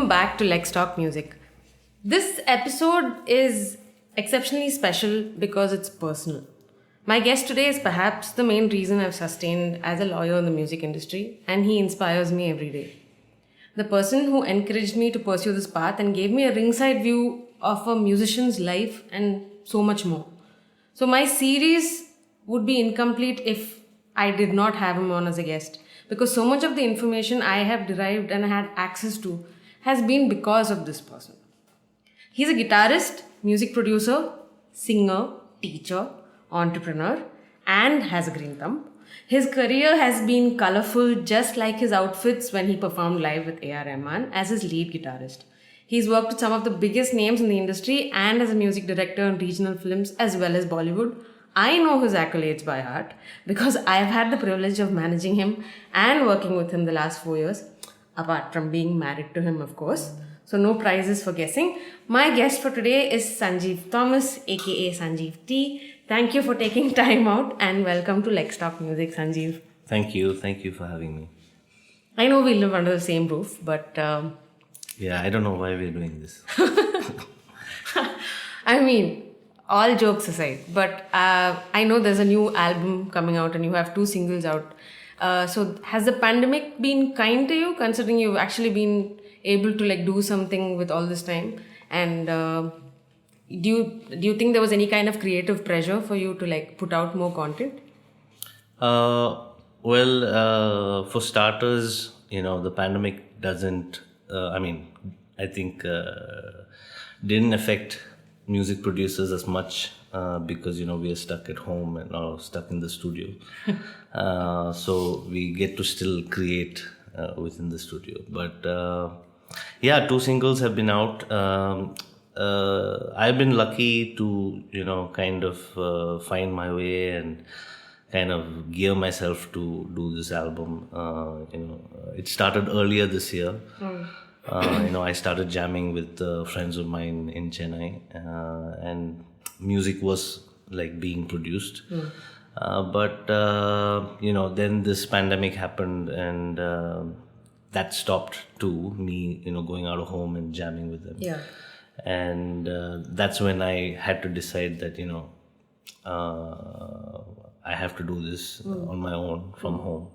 welcome back to Let's Talk Music. This episode is exceptionally special because it's personal. My guest today is perhaps the main reason I've sustained as a lawyer in the music industry, and he inspires me every day. The person who encouraged me to pursue this path and gave me a ringside view of a musician's life and so much more. So my series would be incomplete if I did not have him on as a guest, because so much of the information I have derived and had access to has been because of this person. He's a guitarist, music producer, singer, teacher, entrepreneur, and has a green thumb. His career has been colorful, just like his outfits when he performed live with A.R. Rahman as his lead guitarist. He's worked with some of the biggest names in the industry and as a music director in regional films as well as Bollywood. I know his accolades by heart because I've had the privilege of managing him and working with him the last 4 years, apart from being married to him, of course. So no prizes for guessing. My guest for today is Sanjeev Thomas, aka Sanjeev T. Thank you for taking time out and welcome to Let's Talk Music, Sanjeev. Thank you for having me. I know we live under the same roof, but... yeah, I don't know why we're doing this. I mean, all jokes aside, but I know there's a new album coming out and you have 2 singles out. So has the pandemic been kind to you, considering you've actually been able to do something with all this time? And do you think there was any kind of creative pressure for you to put out more content? For starters, the pandemic doesn't, I think didn't affect music producers as much because, we are stuck at home and or stuck in the studio. So we get to still create within the studio. But 2 singles have been out. I've been lucky to, kind of find my way and kind of gear myself to do this album. It started earlier this year. I started jamming with friends of mine in Chennai, and music was being produced. But then this pandemic happened, and that stopped too, me, going out of home and jamming with them. Yeah. And that's when I had to decide that, I have to do this on my own from home.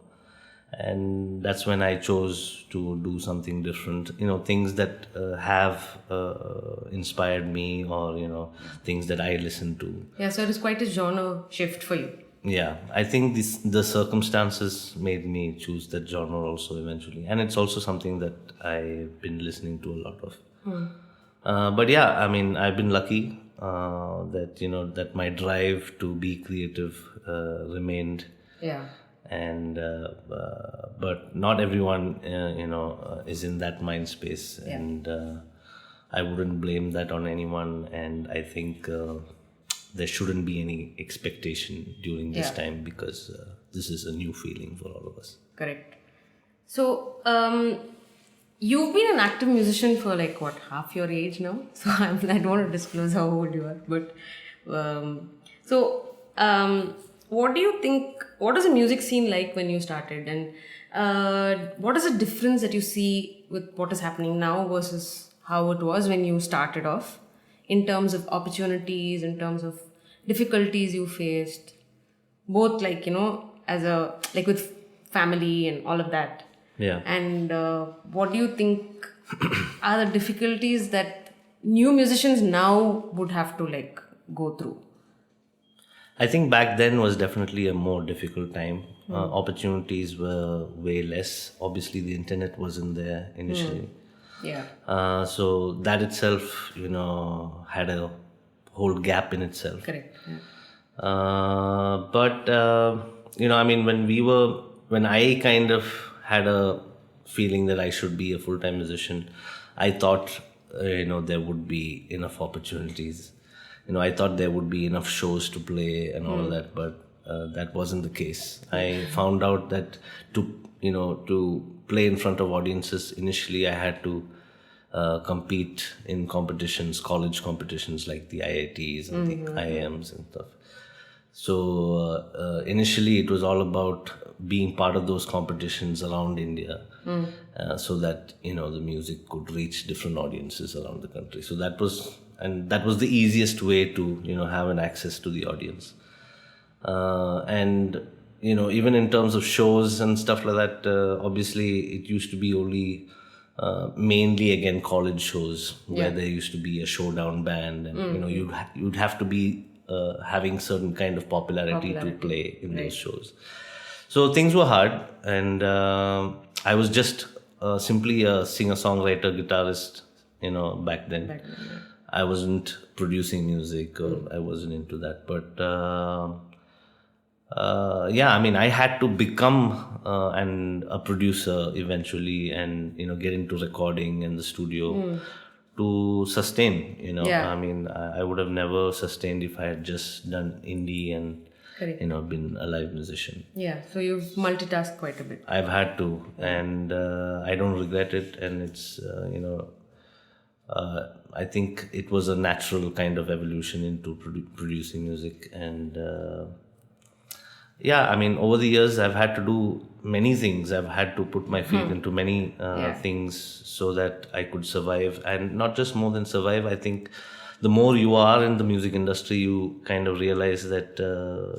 And that's when I chose to do something different, things that have inspired me, or, things that I listen to. Yeah, so it is quite a genre shift for you. Yeah, I think the circumstances made me choose that genre also eventually. And it's also something that I've been listening to a lot of. But I've been lucky that, that my drive to be creative remained. Yeah. And but not everyone is in that mind space. Yeah. And I wouldn't blame that on anyone, and I think there shouldn't be any expectation during this time, because this is a new feeling for all of us. Correct. So you've been an active musician for half your age now, so I don't want to disclose how old you are, but what do you think, what is the music scene like when you started, and what is the difference that you see with what is happening now versus how it was when you started off, in terms of opportunities, in terms of difficulties you faced, both as a with family and all of that? Yeah. And what do you think are the difficulties that new musicians now would have to go through? I think back then was definitely a more difficult time. Opportunities were way less. Obviously, the internet wasn't there initially. Yeah. So that itself, had a whole gap in itself. Correct. Yeah. When I kind of had a feeling that I should be a full-time musician, I thought, there would be enough opportunities. I thought there would be enough shows to play and all of that, but that wasn't the case. I found out that to play in front of audiences, initially I had to compete in competitions, college competitions like the IITs and the IIMs and stuff. So initially it was all about being part of those competitions around India, so that the music could reach different audiences around the country. So that was the easiest way to have an access to the audience. And even in terms of shows and stuff like that, obviously it used to be only mainly again college shows where there used to be a showdown band, and you'd have to be having certain kind of popularity to play in those shows. So things were hard, and I was just simply a singer-songwriter, guitarist, back then. I wasn't producing music, or I wasn't into that, but I had to become a producer eventually, and get into recording and the studio to sustain. I would have never sustained if I had just done indie and been a live musician. Yeah, so you've multitasked quite a bit. I've had to, and I don't regret it, and it's I think it was a natural kind of evolution into producing music. And over the years I've had to do many things. I've had to put my feet into many things so that I could survive, and not just more than survive. I think the more you are in the music industry, you kind of realize that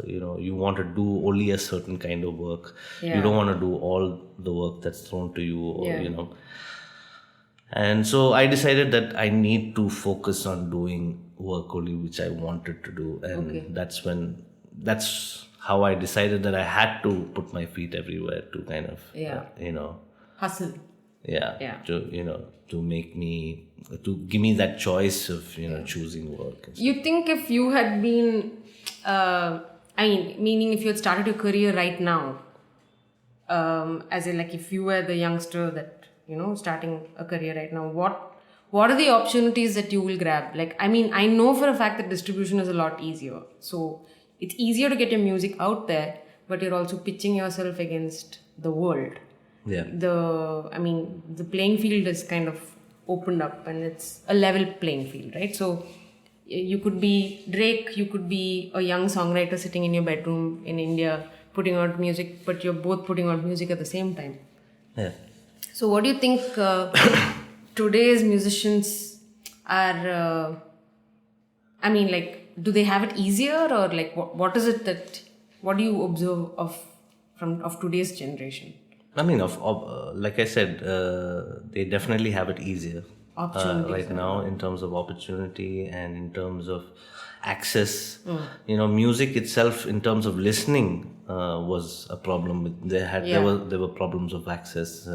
you want to do only a certain kind of work. You don't want to do all the work that's thrown to you, or And so I decided that I need to focus on doing work only which I wanted to do, and that's how I decided that I had to put my feet everywhere to kind of hustle. To make me, to give me that choice of choosing work. You think if you had been, meaning if you had started your career right now, as in like if you were the youngster that starting a career right now, what are the opportunities that you will grab? Like, I know for a fact that distribution is a lot easier. So it's easier to get your music out there, but you're also pitching yourself against the world. Yeah. The playing field is kind of opened up, and it's a level playing field, right? So you could be Drake, you could be a young songwriter sitting in your bedroom in India putting out music, but you're both putting out music at the same time. Yeah. So what do you think today's musicians are, do they have it easier, or like what is it what do you observe of today's generation? Like I said, they definitely have it easier right now in terms of opportunity and in terms of access. Music itself, in terms of listening, was a problem. There were problems of access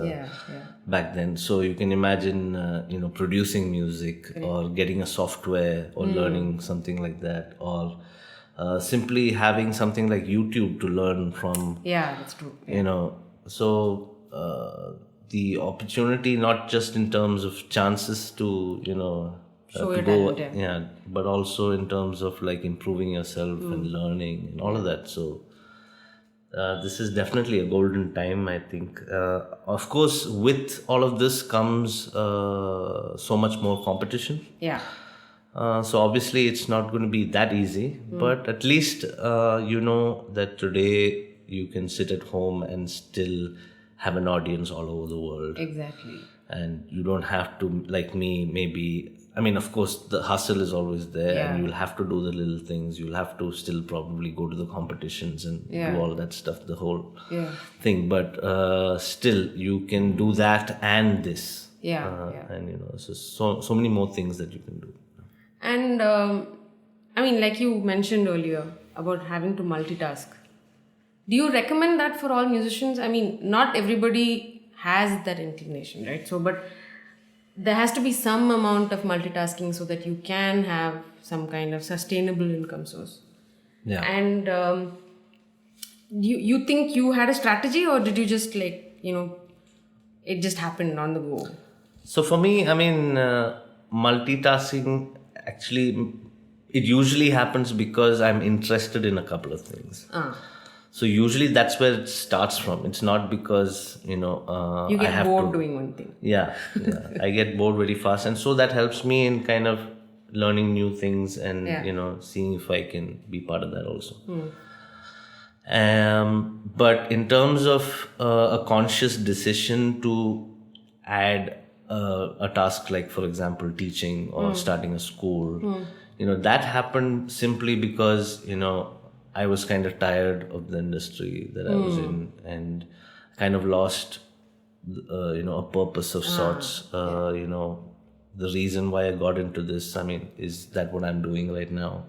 back then. So you can imagine, producing music or getting a software or learning something like that, or simply having something like YouTube to learn from. Yeah, that's true. So the opportunity, not just in terms of chances to show your go, talent, but also in terms of like improving yourself and learning and all of that. So this is definitely a golden time, I think. Of course, with all of this comes so much more competition. Yeah. So obviously it's not going to be that easy, but at least that today you can sit at home and still have an audience all over the world. Exactly. And you don't have to, like me, maybe, of course the hustle is always there, and you'll have to do the little things. You'll have to still probably go to the competitions and do all that stuff, the whole thing. But still, you can do that and this. And so many more things that you can do. And like you mentioned earlier about having to multitask. Do you recommend that for all musicians? Not everybody has that inclination, right? So, but there has to be some amount of multitasking so that you can have some kind of sustainable income source. Yeah. And you think you had a strategy, or did you just it just happened on the go? So for me, multitasking, actually, it usually happens because I'm interested in a couple of things. So usually that's where it starts from. It's not because, you get I have bored doing one thing. Yeah. I get bored very fast. And so that helps me in kind of learning new things and, Yeah. seeing if I can be part of that also. But in terms of a conscious decision to add a task like, for example, teaching or starting a school, that happened simply because, I was kind of tired of the industry that I was in and kind of lost, a purpose of sorts. The reason why I got into this, is that what I'm doing right now?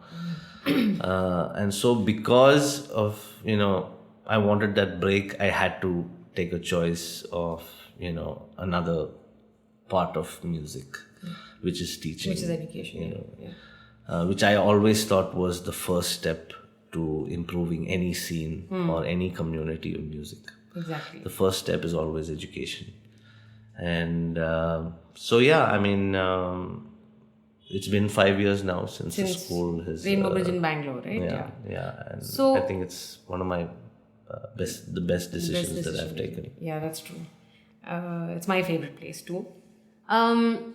And so because of, I wanted that break, I had to take a choice of, another part of music, which is teaching. Which is education. Which I always thought was the first step to improving any scene or any community of music. Exactly. The first step is always education. And it's been 5 years now since the school has... Rainbow Bridge in Bangalore, right? Yeah. And So, I think it's one of my the best decisions that I've taken. Yeah, that's true. It's my favorite place too. Now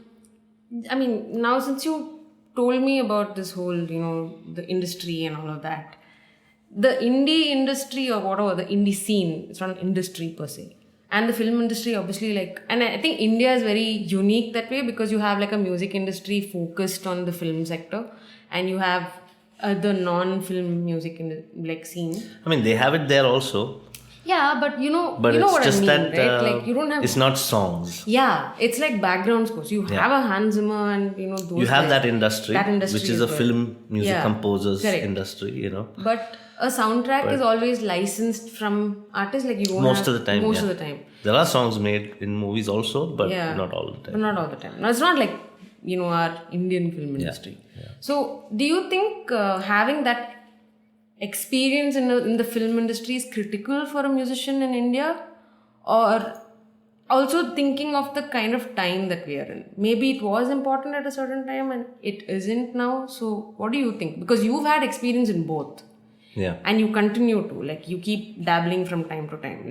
since you told me about this whole, the industry and all of that, the indie industry or whatever, the indie scene, it's not an industry per se. And the film industry, obviously, and I think India is very unique that way because you have like a music industry focused on the film sector, and you have the non-film music scene. They have it there also. Yeah, but But it's what just I mean, that right? You don't have. it's not songs. Yeah, it's like background scores. You have a Hans Zimmer and those. You have guys. that industry, which is a well. film music composers correct. industry. But a soundtrack is always licensed from artists. Like you don't Most have, of the time. Most of the time. There are songs made in movies also, but not all the time. But not all the time. No, it's not like our Indian film industry. Yeah. So, do you think having that experience in the film industry is critical for a musician in India, or also thinking of the kind of time that we are in? Maybe it was important at a certain time and it isn't now. So, what do you think? Because you've had experience in both. Yeah. And you continue to, you keep dabbling from time to time,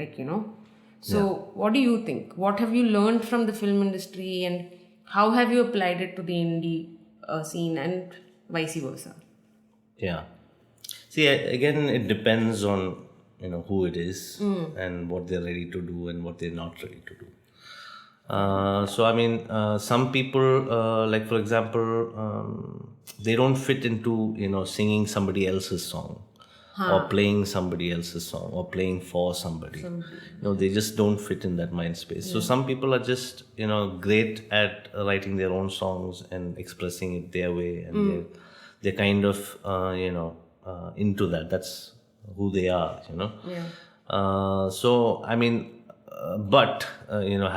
So, what do you think? What have you learned from the film industry and how have you applied it to the indie scene and vice versa? Yeah. See, again, it depends on, who it is and what they're ready to do and what they're not ready to do. Some people, like for example, they don't fit into, singing somebody else's song. Or playing somebody else's song or playing for somebody. They just don't fit in that mind space. So some people are just, great at writing their own songs and expressing it their way, and they're kind of, into that. That's who they are, But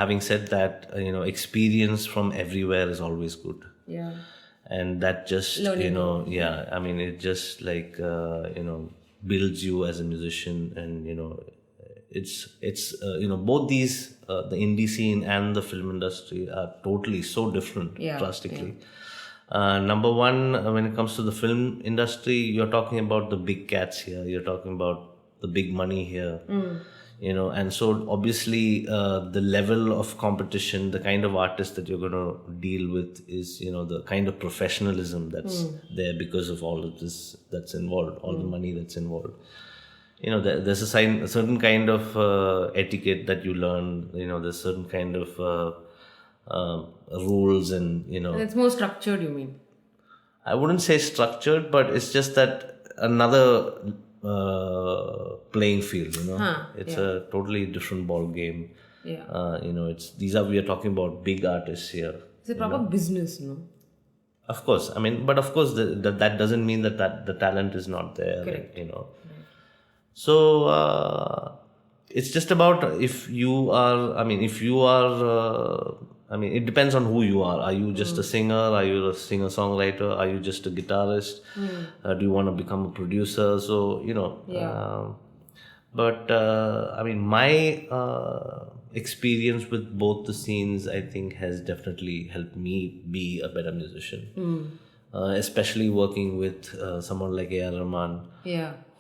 having said that, experience from everywhere is always good. Yeah. And that just, it just builds you as a musician, and it's both these the indie scene and the film industry are totally so different drastically. Number one, when it comes to the film industry, you're talking about the big cats here, you're talking about the big money here, and so obviously the level of competition, the kind of artist that you're going to deal with is the kind of professionalism that's there because of all of this that's involved, all the money that's involved. There's a certain kind of etiquette that you learn. There's certain kind of rules, and And it's more structured, you mean? I wouldn't say structured, but it's just that another playing field, it's a totally different ball game. Yeah. We are talking about big artists here. It's a proper business, no? Of course, but of course that doesn't mean that the talent is not there. Correct. So it's just about if you are. It depends on who you are. Are you just a singer? Are you a singer-songwriter? Are you just a guitarist? Do you want to become a producer? So, my experience with both the scenes, I think, has definitely helped me be a better musician. Especially working with someone like A.R. Rahman,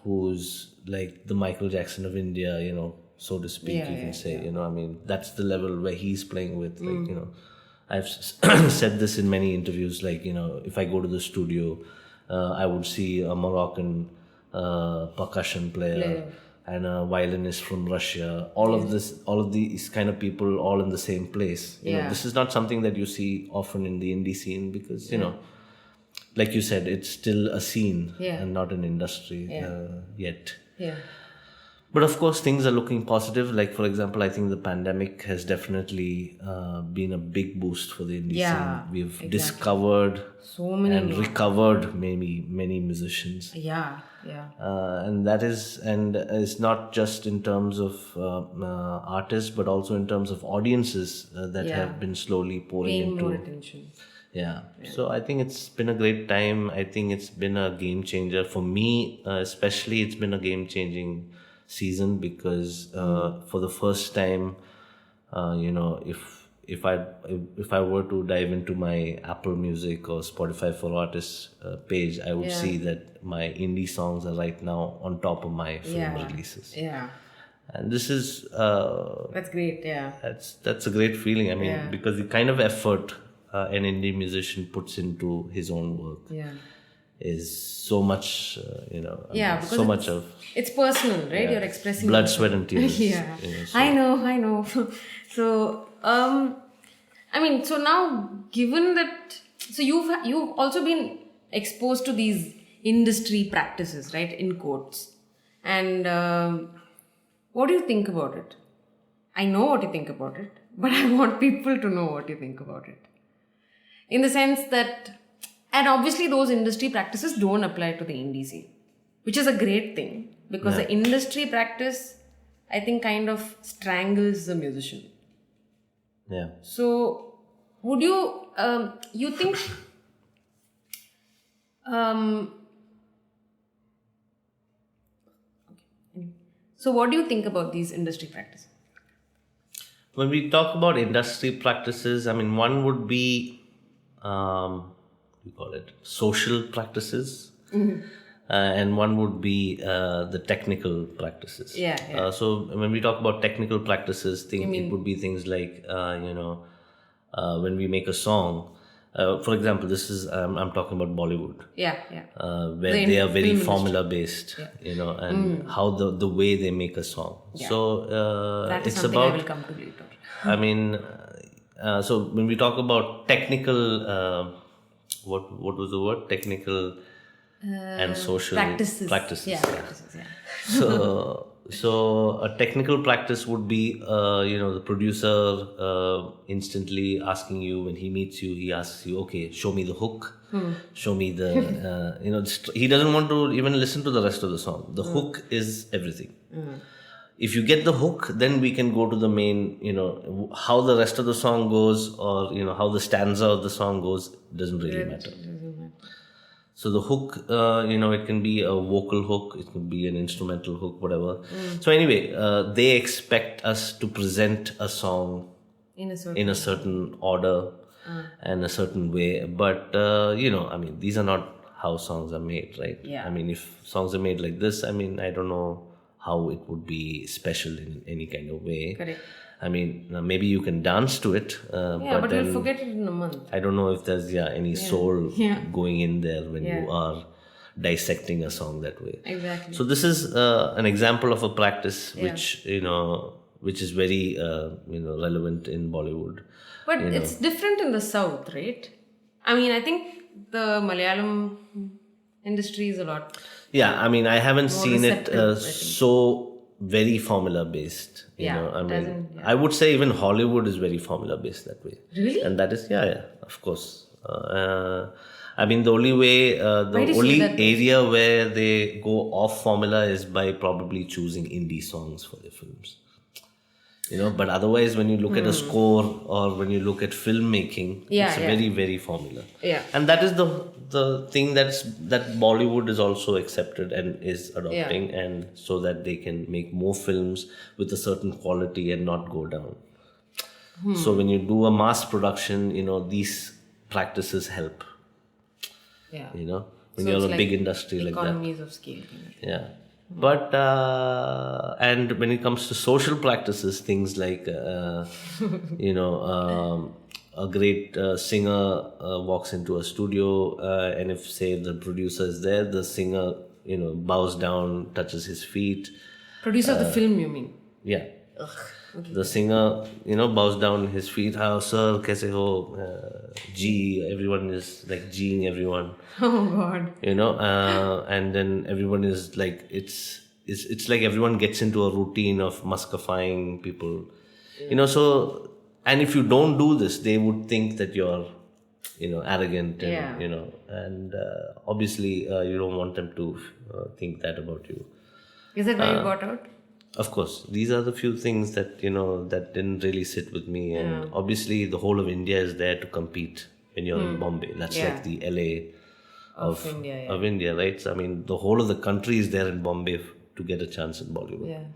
who's like the Michael Jackson of India, so to speak, you can say. That's the level where he's playing with, I've said this in many interviews, like, if I go to the studio, I would see a Moroccan percussion player and a violinist from Russia. All of these kind of people all in the same place. This is not something that you see often in the indie scene because, like you said, it's still a scene and not an industry yet. Yeah. But of course, things are looking positive. Like, for example, I think the pandemic has definitely been a big boost for the indie scene. We've discovered so many and recovered many musicians. Yeah. And that is, and it's not just in terms of artists, but also in terms of audiences that have been slowly pouring into more attention. Yeah. So I think it's been a great time. I think it's been a game changer for me, especially. It's been a game changing season because for the first time, if I were to dive into my Apple Music or Spotify for Artists page, I would see that my indie songs are right now on top of my film releases. Yeah. And this is that's great. Yeah. That's a great feeling. I mean, because the kind of effort an indie musician puts into his own work is so much, because so much of it's personal, right? You're expressing blood, sweat, and tears. So. I know. So, so now, given that, so you've also been exposed to these industry practices, right? In quotes, and what do you think about it? I know what you think about it, but I want people to know what you think about it. In the sense that, and obviously those industry practices don't apply to the indie scene, which is a great thing because the industry practice, I think, kind of strangles the musician. Yeah. So, would you, you think, so what do you think about these industry practices? When we talk about industry practices, I mean, one would be we call it social practices, and one would be the technical practices. So when we talk about technical practices, it would be things like when we make a song. For example, this is I'm talking about Bollywood. Where they are very formula based, and how the way they make a song. So that is it's something about. I will come to later. I mean, so when we talk about technical, what was the word? Technical and social practices. Practices. Practices. So a technical practice would be, the producer instantly asking you when he meets you, he asks you, okay, show me the hook, show me the, he doesn't want to even listen to the rest of the song. The hook is everything. If you get the hook, then we can go to the main, how the rest of the song goes or, how the stanza of the song goes doesn't really matter. So the hook, it can be a vocal hook, it could be an instrumental hook, whatever. So anyway, they expect us to present a song in a certain order and a certain way. But, these are not how songs are made, right? I mean, if songs are made like this, I don't know how it would be special in any kind of way. Correct. I mean, maybe you can dance to it. But you'll forget it in a month. I don't know if there's any soul going in there when you are dissecting a song that way. Exactly. So this is an example of a practice which is very relevant in Bollywood. But it's different in the South, right? I mean, I think the Malayalam industry is a lot. Yeah, I mean, I haven't seen it so very formula based. I would say even Hollywood is very formula based that way. Really? And that is, of course. The only way, the only area where they go off formula is by probably choosing indie songs for their films. But otherwise, when you look at a score or when you look at filmmaking, it's very, very formula. Yeah. And that is the thing that Bollywood is also accepted and is adopting, and so that they can make more films with a certain quality and not go down. So when you do a mass production, these practices help. Yeah. When you're a big industry like that. Economies of scale. Yeah. But and when it comes to social practices, things like a great singer walks into a studio, and if say the producer is there, the singer bows down, touches his feet. Producer of the film, you mean? Yeah. Okay. The singer, bows down his feet. How, sir, kaise ho? G. Everyone is like G'ing everyone. Oh God. And then everyone is like, it's like everyone gets into a routine of muskifying people. So, and if you don't do this, they would think that you're, arrogant and, and obviously you don't want them to think that about you. Is that why you got out? Of course, these are the few things that that didn't really sit with me, and obviously the whole of India is there to compete when you're in Bombay. That's like the LA of India, right? So, I mean, the whole of the country is there in Bombay to get a chance in Bollywood.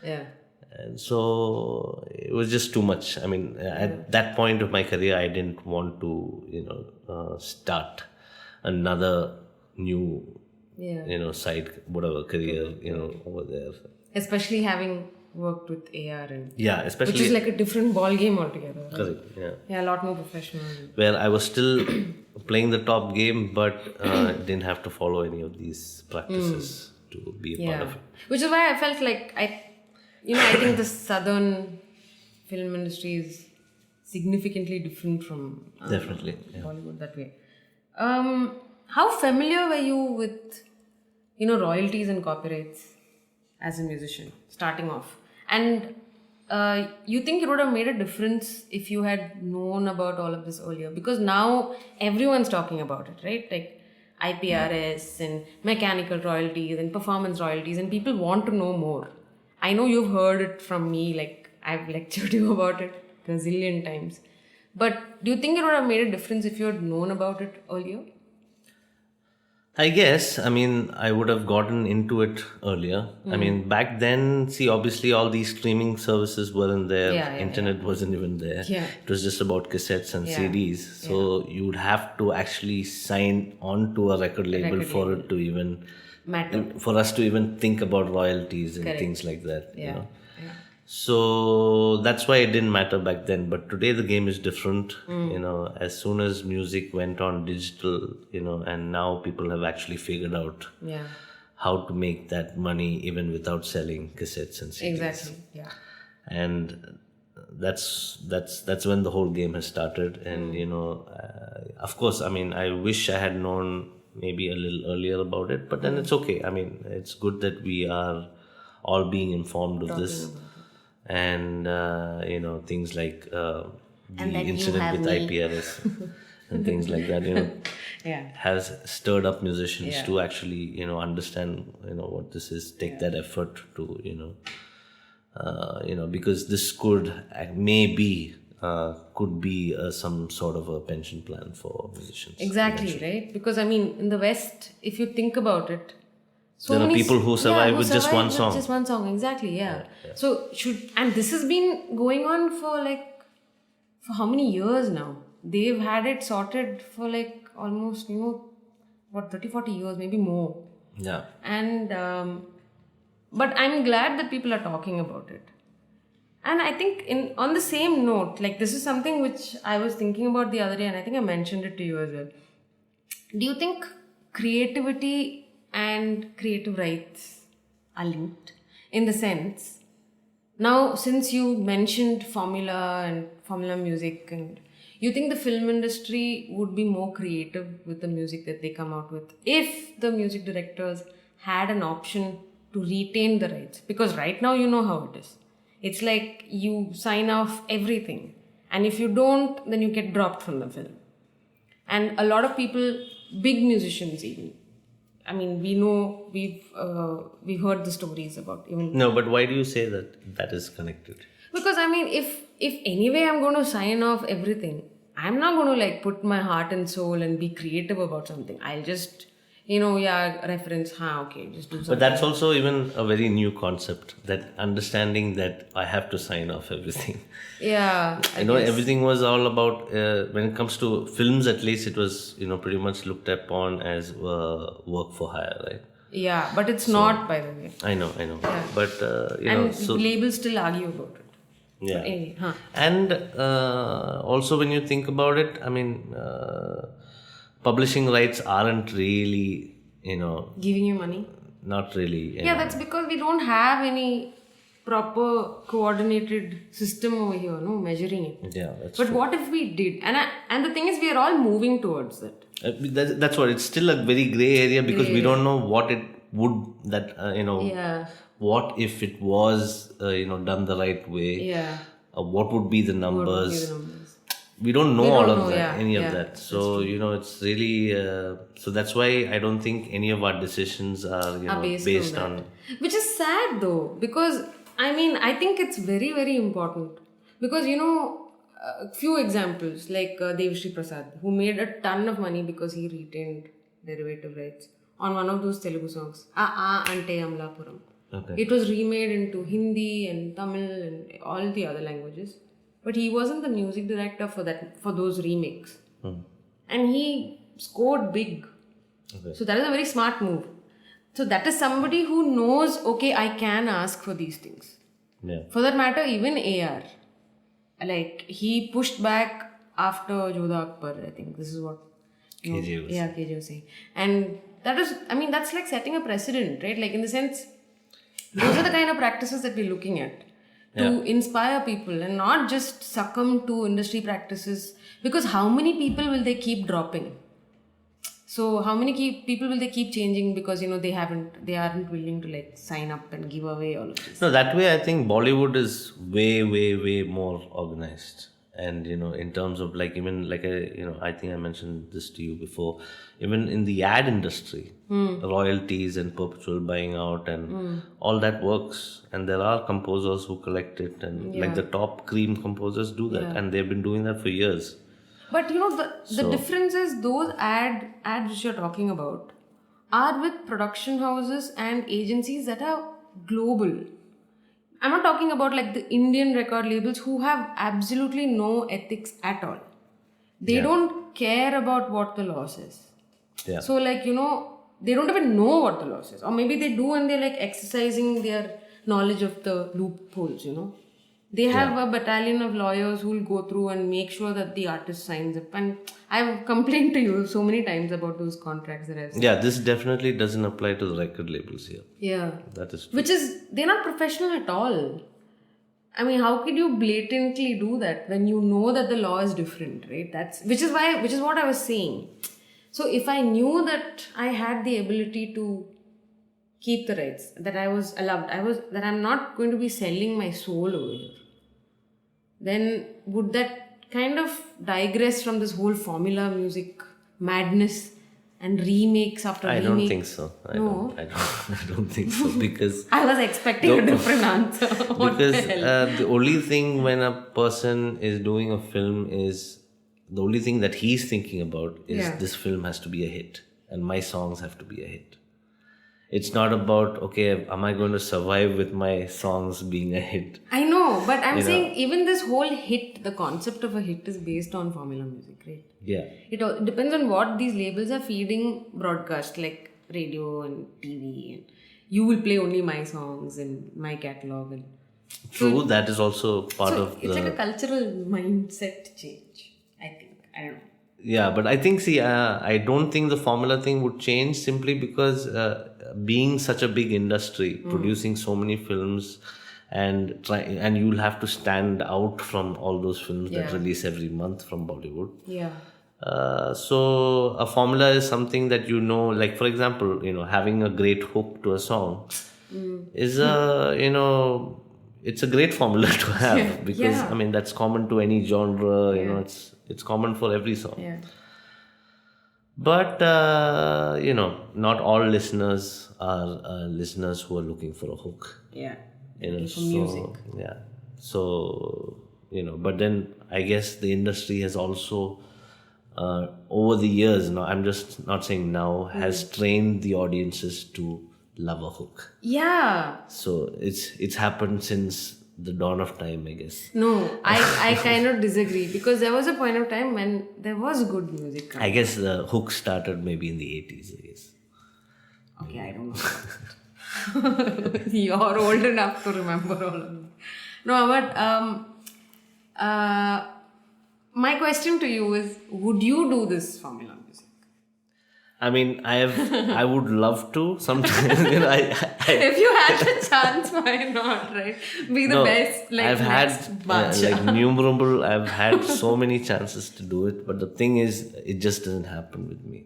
Yeah. And so it was just too much. I mean, at that point of my career, I didn't want to start another new side whatever career over there. Especially having worked with AR and especially which is like a different ball game altogether. Right? Correct. Yeah, a lot more professional. Where I was still playing the top game, but didn't have to follow any of these practices to be a part of it. Which is why I felt like I think the southern film industry is significantly different from Definitely Bollywood that way. How familiar were you with royalties and copyrights as a musician starting off? And you think it would have made a difference if you had known about all of this earlier? Because now everyone's talking about it, right? Like IPRS and mechanical royalties and performance royalties, and people want to know more. I know you've heard it from me, like I've lectured you about it a zillion times. But do you think it would have made a difference if you had known about it earlier? I guess, I mean, I would have gotten into it earlier. I mean, back then, see, obviously all these streaming services weren't there. Internet wasn't even there. It was just about cassettes and CDs. So you would have to actually sign on to a record label for it to even matter. For us to even think about royalties and things like that. So that's why it didn't matter back then. But today the game is different. As soon as music went on digital, and now people have actually figured out how to make that money even without selling cassettes and CDs. Exactly. Yeah. And that's when the whole game has started. And of course, I mean, I wish I had known maybe a little earlier about it, but then it's okay. I mean, it's good that we are all being informed of this. And things like the incident with IPRS and things like that has stirred up musicians to actually some what this is, take that effort to because this could be some sort of a pension plan for musicians. Exactly, right? Because I mean, in the West, if you think about it, there are people who survive with just one song. Just one song, exactly, So and this has been going on for how many years now? They've had it sorted for like almost 30-40 years, maybe more. Yeah. And but I'm glad that people are talking about it. And I think on the same note, like this is something which I was thinking about the other day, and I think I mentioned it to you as well. Do you think creativity and creative rights are linked in the sense, now since you mentioned formula and formula music, and you think the film industry would be more creative with the music that they come out with if the music directors had an option to retain the rights? Because right now you know how it is. It's like you sign off everything, and if you don't, then you get dropped from the film. And a lot of people, big musicians even, I mean, we know, we've heard the stories about even... No, but why do you say that is connected? Because I mean, if anyway I'm going to sign off everything, I'm not going to like put my heart and soul and be creative about something. I'll just, reference, okay, just do something. But that's also even a very new concept, that understanding that I have to sign off everything. Yeah. Everything was all about, when it comes to films at least, it was, pretty much looked upon as work for hire, right? Yeah, but it's not, by the way. I know. Yeah. But, and labels still argue about it. Yeah. But anyway, And also, when you think about it, I mean, publishing rights aren't really, giving you money. not really. Yeah, that's because we don't have any proper coordinated system over here, no, measuring it. Yeah, that's But true. what if we did? And the thing is, we are all moving towards it. That's what, it's still a very gray area because we don't know what it would, Yeah. what if it was, done the right way? Yeah. What would be the What would be numbers? the numbers? We don't know We all don't of know, that, any of yeah, that. So, it's really, so that's why I don't think any of our decisions are, based on on. that. Which is sad though, because I mean, I think it's very, very important. Because, a few examples like Devshri Prasad, who made a ton of money because he retained derivative rights on one of those Telugu songs, Ante Amlapuram. Okay. It was remade into Hindi and Tamil and all the other languages. But he wasn't the music director for those remakes. And he scored big. Okay. So that is a very smart move. So that is somebody who knows, okay, I can ask for these things. Yeah. For that matter, even AR. Like, he pushed back after Jodha Akbar, I think. This is what KJ was KJ was saying. And that is, I mean, that's like setting a precedent, right? Like, in the sense, those are the kind of practices that we're looking at. To inspire people and not just succumb to industry practices. Because how many people will they keep dropping? So how many people will they keep changing because they aren't willing to like sign up and give away all of this? No, that way I think Bollywood is way, way, way more organized. And in terms of like, even like I think I mentioned this to you before, even in the ad industry, royalties and perpetual buying out and all that works. And there are composers who collect it, and like the top cream composers do that, and they've been doing that for years. But the difference is those ads which you're talking about are with production houses and agencies that are global. I'm not talking about like the Indian record labels who have absolutely no ethics at all. They don't care about what the law says. Yeah. So like, they don't even know what the law says. Or maybe they do and they're like exercising their knowledge of the loopholes, They have a battalion of lawyers who will go through and make sure that the artist signs up. And I've complained to you so many times about those contracts that I've seen. Yeah, this definitely doesn't apply to the record labels here. Yeah. That is true. Which is, they're not professional at all. I mean, how could you blatantly do that when you know that the law is different, right? Which is what I was saying. So if I knew that I had the ability to keep the rights, that I was allowed, that I'm not going to be selling my soul over here, then would that kind of digress from this whole formula music madness and remakes after remakes? I don't think so. I don't think so, because I was expecting a different answer. What the hell? The only thing when a person is doing a film is, the only thing that he's thinking about is this film has to be a hit and my songs have to be a hit. It's not about, okay, am I going to survive with my songs being a hit? I know, but I'm saying even this whole hit, the concept of a hit is based on formula music, right? Yeah. It all depends on what these labels are feeding broadcast, like radio and TV. And you will play only my songs in my catalog. And True, that is also part of it's like a cultural mindset change, I think. I don't know. Yeah, but I think, I don't think the formula thing would change simply because being such a big industry, producing so many films, and you'll have to stand out from all those films that release every month from Bollywood. Yeah. So a formula is something that like for example, having a great hook to a song is it's a great formula to have because I mean that's common to any genre. It's common for every song. Yeah. But not all listeners are listeners who are looking for a hook. Yeah. For music. Yeah. So but then I guess the industry has also over the years, I'm just not saying now, has trained the audiences to love a hook. Yeah. So it's happened since the dawn of time, I guess. No, I kind of disagree because there was a point of time when there was good music. I guess the hook started maybe in the 80s, I guess. Okay, I don't know. You're old enough to remember all of it. No, but My question to you is, would you do this formula music? I mean, I would love to sometimes. If you had the chance, why not, right? Be the best, like, I've next had Badshah. I've had so many chances to do it, but the thing is, it just doesn't happen with me.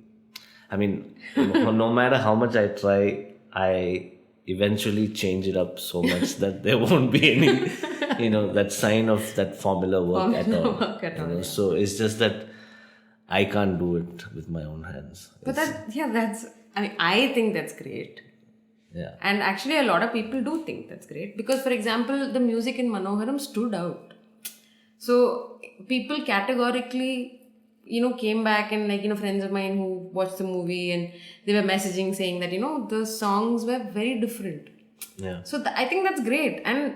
I mean, no matter how much I try, I eventually change it up so much that there won't be any, that sign of that formula work at all. So it's just that I can't do it with my own hands. But I think that's great. Yeah. And actually, a lot of people do think that's great because, for example, the music in Manoharam stood out. So people categorically, came back and friends of mine who watched the movie and they were messaging saying that, the songs were very different. Yeah. So I think that's great. And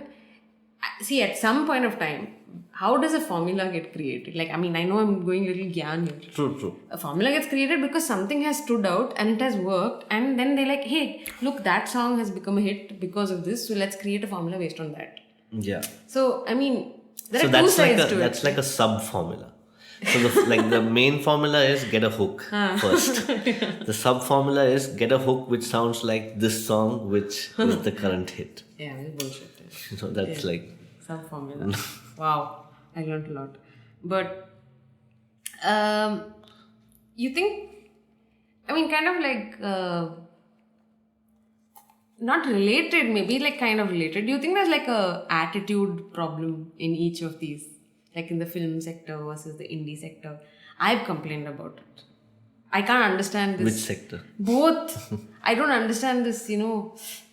see, at some point of time, how does a formula get created? Like, I mean, I know I'm going a little gyan here. True. A formula gets created because something has stood out and it has worked. And then they're like, hey, look, that song has become a hit because of this. So let's create a formula based on that. Yeah. So, I mean, there are two sides to it. That's like a sub-formula. So the main formula is get a hook first. The sub-formula is get a hook which sounds like this song, which is the current hit. Yeah, it's bullshit. So that's like... Sub-formula. Wow. I learned a lot. But you think, I mean, kind of like, not related, maybe like kind of related. Do you think there's like a attitude problem in each of these? Like in the film sector versus the indie sector? I've complained about it. I can't understand this. Which sector? Both. I don't understand this,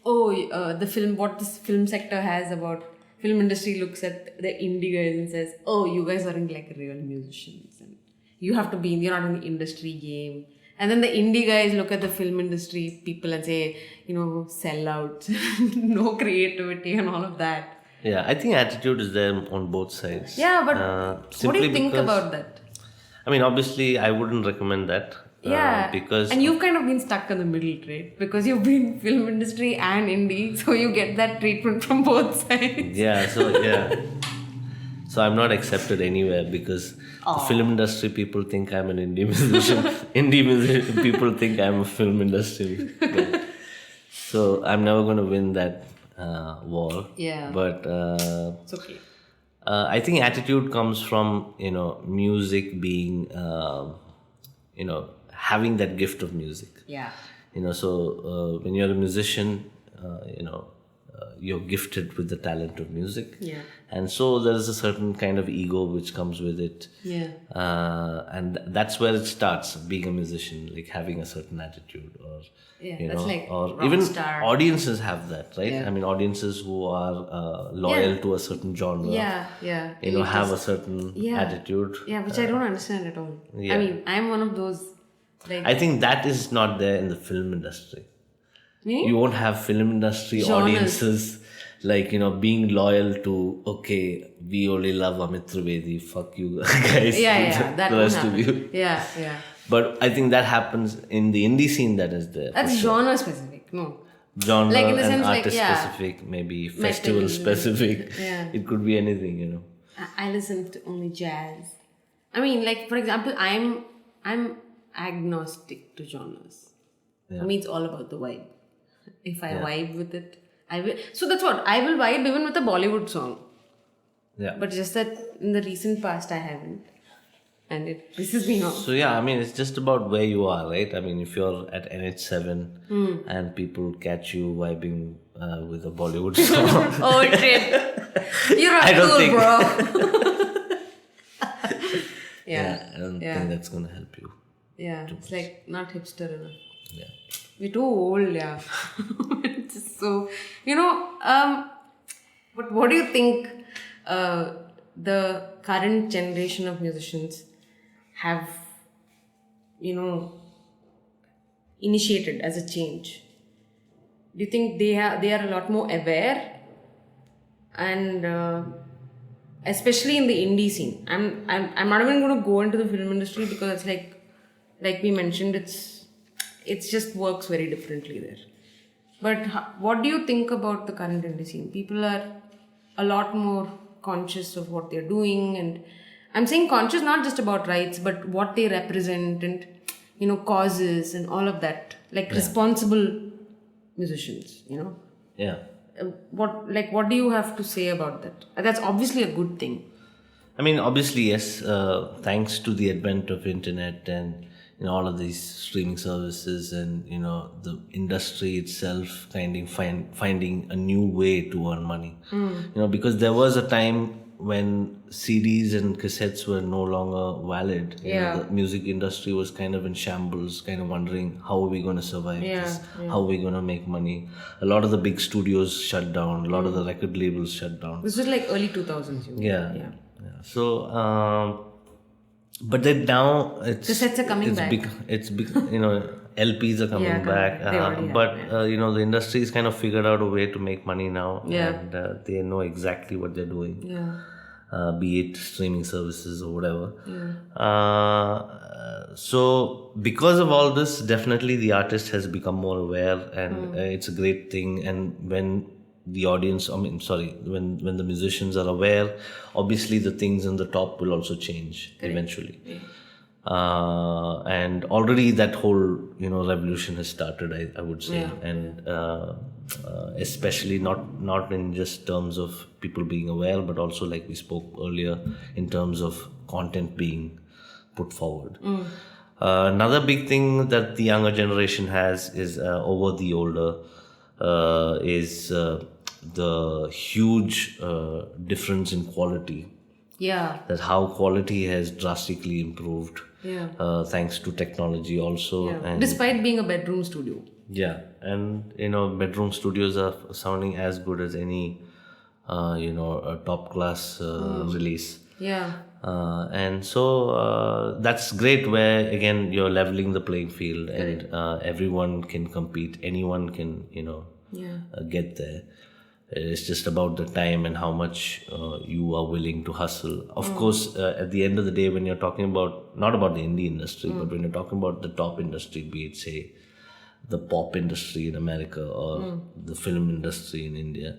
what this film sector has about. Film industry looks at the indie guys and says, oh, you guys aren't like real musicians and you're not in the industry game. And then the indie guys look at the film industry people and say, sellouts, no creativity and all of that. Yeah, I think attitude is there on both sides. Yeah, but what do you think about that? I mean, obviously, I wouldn't recommend that. Yeah, because... And you've kind of been stuck in the middle, right? Because you've been film industry and indie, so you get that treatment from both sides. Yeah, so I'm not accepted anywhere because the film industry people think I'm an indie musician. Indie musician people think I'm a film industry guy. So I'm never going to win that war. Yeah. But it's okay. I think attitude comes from, music being, having that gift of music. Yeah. So when you're a musician, you're gifted with the talent of music. Yeah. And so there's a certain kind of ego which comes with it. Yeah. And that's where it starts, being a musician, like having a certain attitude or, that's like or rock even star. Audiences have that, right? Yeah. I mean, audiences who are loyal to a certain genre. Yeah. Have a certain attitude. Yeah, which I don't understand at all. Yeah. I mean, I'm one of those. I think that is not there in the film industry. Me? You won't have film industry audiences like, being loyal to, okay, we only love Amit Trivedi, fuck you guys. Yeah, that the won't rest happen. of you. Yeah. But I think that happens in the indie scene that is there. That's genre specific, no? Genre like in the and sense, artist like, specific, maybe festival specific. Yeah. It could be anything, I listen to only jazz. I mean, like, for example, I'm agnostic to genres. Yeah. For me, it's all about the vibe. If I vibe with it, I will. So that's what I will vibe even with a Bollywood song. Yeah. But just that in the recent past, I haven't, and it pisses me off. So yeah, I mean, it's just about where you are, right? I mean, if you're at NH7 and people catch you vibing with a Bollywood song, Oh shit! You're a cool, bro. I don't think that's gonna help you. Yeah, it's like not hipster enough. Yeah. We're too old, yeah. It's just so, but what do you think the current generation of musicians have, initiated as a change? Do you think they are a lot more aware, and especially in the indie scene? I'm not even going to go into the film industry because it's like we mentioned, it just works very differently there. But what do you think about the current indie scene? People are a lot more conscious of what they're doing. And I'm saying conscious not just about rights, but what they represent and, causes and all of that. Like responsible musicians, Yeah. What do you have to say about that? That's obviously a good thing. I mean, obviously, yes. Thanks to the advent of internet and all of these streaming services, and the industry itself finding a new way to earn money. Because there was a time when CDs and cassettes were no longer valid. The music industry was kind of in shambles, kind of wondering, how are we going to survive this? How are we going to make money? A lot of the big studios shut down. A lot of the record labels shut down. This was like early 2000s. Yeah. So, but then now cassettes are coming back. It's big, LPs are coming back. The industry has kind of figured out a way to make money now, and they know exactly what they're doing. Be it streaming services or whatever. So because of all this, definitely the artist has become more aware, and it's a great thing. And when the audience, when the musicians are aware, obviously the things on the top will also change eventually. And already that whole revolution has started, I would say. And especially not in just terms of people being aware, but also, like we spoke earlier, in terms of content being put forward. Another big thing that the younger generation has is over the older is the huge difference in quality. That how quality has drastically improved thanks to technology also. And despite being a bedroom studio. And bedroom studios are sounding as good as any a top class release. And so that's great, where again you're leveling the playing field, and everyone can compete, anyone can get there. It's just about the time and how much you are willing to hustle. Of course, at the end of the day, when you're talking about, not about the indie industry, but when you're talking about the top industry, be it, say, the pop industry in America or the film industry in India,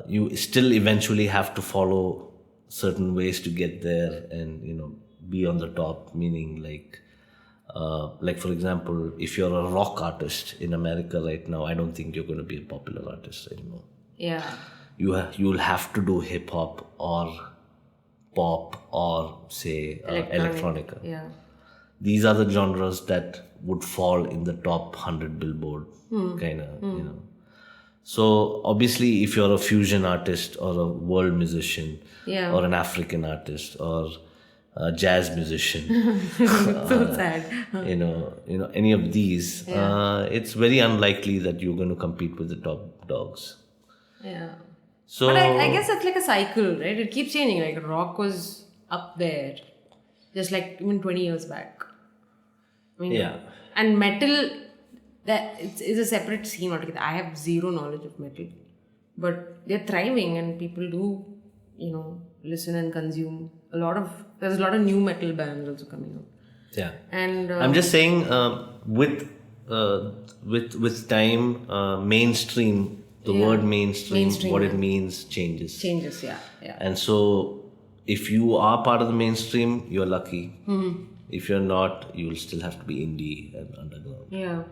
you still eventually have to follow certain ways to get there and, be on the top, meaning like for example, if you're a rock artist in America right now, I don't think you're going to be a popular artist anymore. You'll have to do hip hop or pop or say electronica. These are the genres that would fall in the top 100 Billboard kind of, So obviously, if you're a fusion artist or a world musician or an African artist or a jazz musician, so sad. Any of these, it's very unlikely that you're going to compete with the top dogs. So, but I guess it's like a cycle, right? It keeps changing. Like rock was up there, just like even 20 years back. And metal, that is a separate scene altogether. I have zero knowledge of metal, but they're thriving, and people do, listen and consume a lot of. There's a lot of new metal bands also coming out. And I'm just saying, with time, mainstream. The word mainstream, what it means changes. And so, if you are part of the mainstream, you're lucky. If you're not, you will still have to be indie and underground.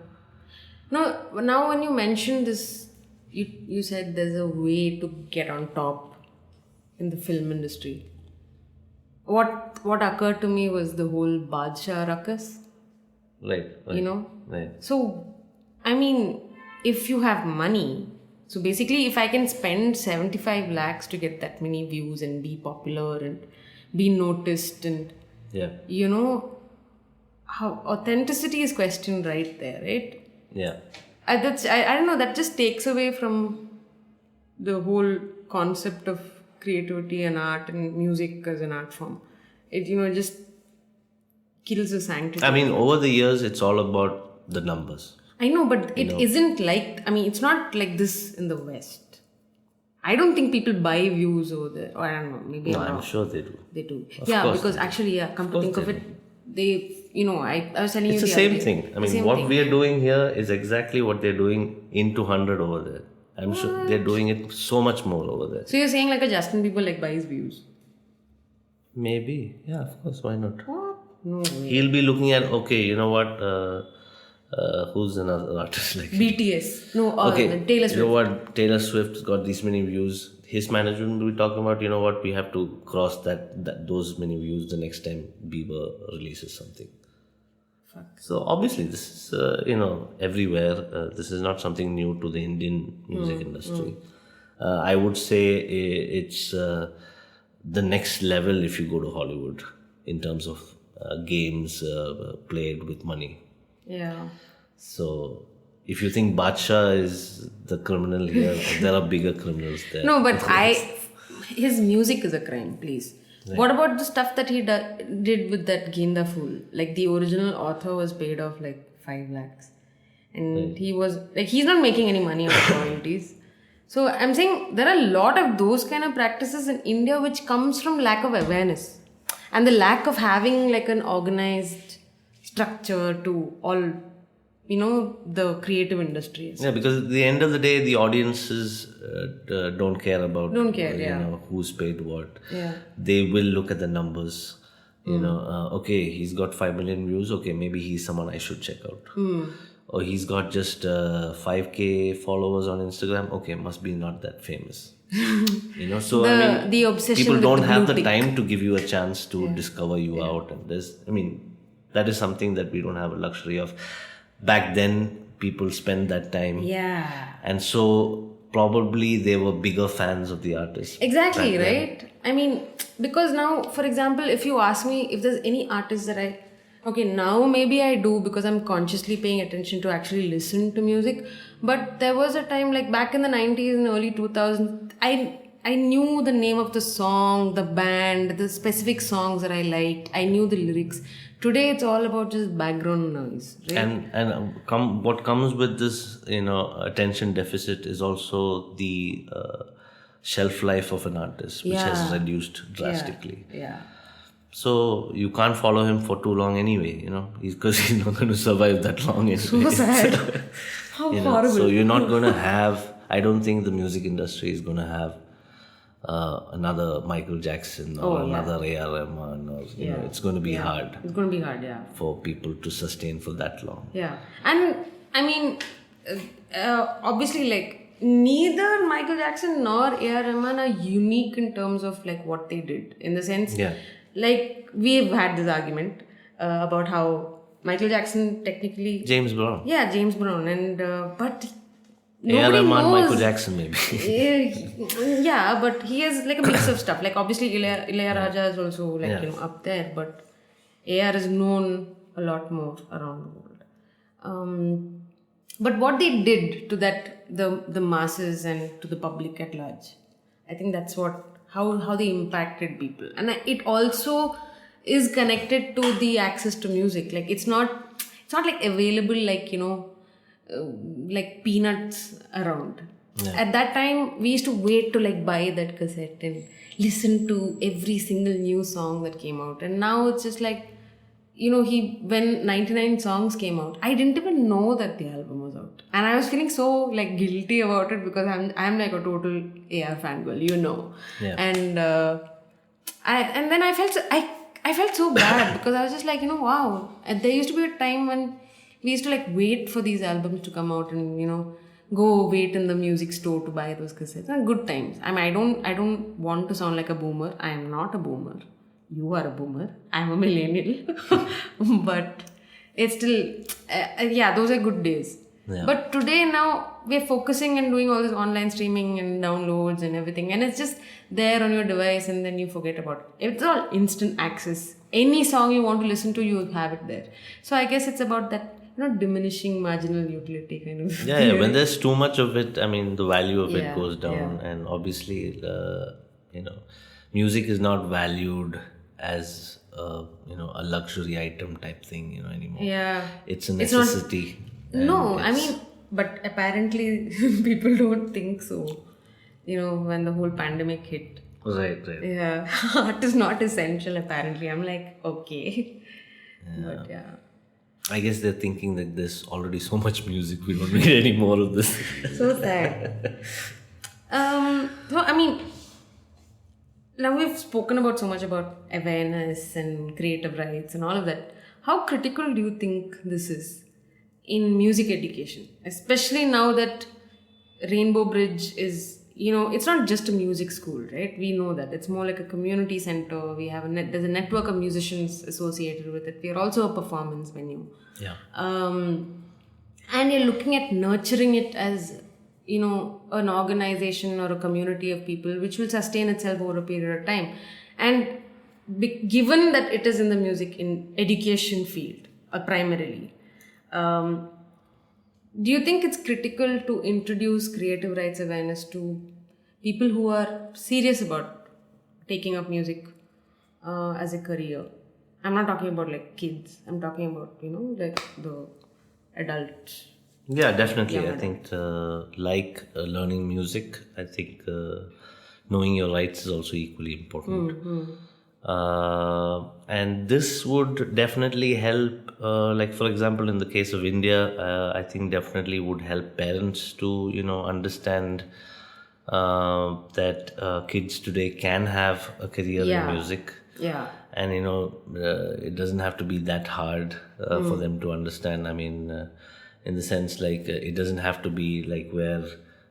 No, now when you mentioned this, you said there's a way to get on top in the film industry. What occurred to me was the whole Badshah ruckus. Right. Right. So, I mean, if you have money, so basically if I can spend 75 lakhs to get that many views and be popular and be noticed and, how authenticity is questioned right there, right? I don't know, that just takes away from the whole concept of creativity and art and music as an art form. It, just kills the sanctity. I mean, over the years, it's all about the numbers. I know, but it isn't like, it's not like this in the West. I don't think people buy views over there. Or I don't know, maybe I'm sure they do. They do. Of course because actually, come to think of it, they, I was telling you it's the same thing. I mean, what we are doing here is exactly what they're doing into 100 over there. I'm sure they're doing it so much more over there. So you're saying like a Justin Bieber like buys views? Maybe. Yeah, of course. Why not? What? No way. He'll be looking at, okay, you know what? Who's another artist like BTS. No, okay, Taylor Swift. you know what? Taylor Swift's got these many views. His management will be talking about, you know what? We have to cross that those many views the next time Bieber releases something. Fuck. So obviously, this is everywhere. This is not something new to the Indian music industry. I would say it's the next level if you go to Hollywood in terms of games played with money. Yeah. So if you think Badshah is the criminal here, there are bigger criminals there. No, but his music is a crime, please. Right. What about the stuff that he did with that Ginda Fool? Like the original author was paid off like 5 lakhs. And he was like, he's not making any money on royalties. So I'm saying there are a lot of those kind of practices in India which comes from lack of awareness. And the lack of having like an organized structure to all, the creative industries. Yeah, because at the end of the day, the audiences don't care about who's paid what. Yeah. They will look at the numbers. Okay, he's got 5 million views. Okay, maybe he's someone I should check out. Or he's got just 5K followers on Instagram. Okay, must be not that famous. So the obsession people with don't the have blue the tick. time to give you a chance to discover you out. And that is something that we don't have a luxury of. Back then, people spent that time. Yeah. And so probably they were bigger fans of the artist. Exactly, right? Because now, for example, if you ask me if there's any artist that now maybe I do because I'm consciously paying attention to actually listen to music. But there was a time like back in the 90s and early 2000s, I knew the name of the song, the band, the specific songs that I liked. I knew the lyrics. Today it's all about just background noise, right? And what comes with this, attention deficit is also the shelf life of an artist, which has reduced drastically. Yeah. So you can't follow him for too long anyway, because he's not going to survive that long anyway. So sad. How horrible. So you're not going to have, I don't think the music industry is going to have another Michael Jackson or another A.R. Rahman. Or, it's going to be hard. It's going to be hard, for people to sustain for that long. Yeah. And obviously, like, neither Michael Jackson nor A.R. Rahman are unique in terms of like what they did. In the sense, like we've had this argument about how Michael Jackson technically... James Brown. Yeah, James Brown. And but... A.R. Rahman, knows. Michael Jackson maybe. Yeah, but he has like a mix of stuff. Like obviously Ilayaraja is also like, up there. But A.R. is known a lot more around the world. But what they did to the masses and to the public at large, I think that's how they impacted people. And it also is connected to the access to music. Like it's not like available like, like peanuts around. At that time, we used to wait to like buy that cassette and listen to every single new song that came out. And now it's just like, when 99 songs came out, I didn't even know that the album was out. And I was feeling so like guilty about it because I'm like a total AR fangirl, Yeah. And then I felt so bad because I was just like, wow. And there used to be a time when we used to like wait for these albums to come out and, go wait in the music store to buy those cassettes. And good times. I don't want to sound like a boomer. I am not a boomer. You are a boomer. I'm a millennial. But it's still, those are good days. Yeah. But today now we're focusing and doing all this online streaming and downloads and everything. And it's just there on your device and then you forget about it. It's all instant access. Any song you want to listen to, you have it there. So I guess it's about that, diminishing marginal utility kind of. Yeah. When there's too much of it, the value of it goes down. Yeah. And obviously, music is not valued as a luxury item type thing, anymore. Yeah. It's a necessity. But apparently people don't think so. When the whole pandemic hit. Right. Yeah. Art is not essential apparently. I'm like, okay. Yeah. But yeah. I guess they're thinking that there's already so much music, we don't need any more of this. So sad. So I mean, now we've spoken about so much about awareness and creative rights and all of that. How critical do you think this is in music education, especially now that Rainbow Bridge is, it's not just a music school, right? We know that it's more like a community center. We have there's a network of musicians associated with it. We are also a performance venue. Yeah. And you're looking at nurturing it as, an organization or a community of people which will sustain itself over a period of time. And given that it is in the music in education field, primarily, do you think it's critical to introduce creative rights awareness to people who are serious about taking up music as a career? I'm not talking about like kids. I'm talking about, like the adults. Yeah, definitely. Yeah, I think learning music, I think knowing your rights is also equally important. And this would definitely help, like for example, in the case of India, I think definitely would help parents to, understand that kids today can have a career in music. Yeah. And, it doesn't have to be that hard for them to understand. I mean, in the sense like it doesn't have to be like where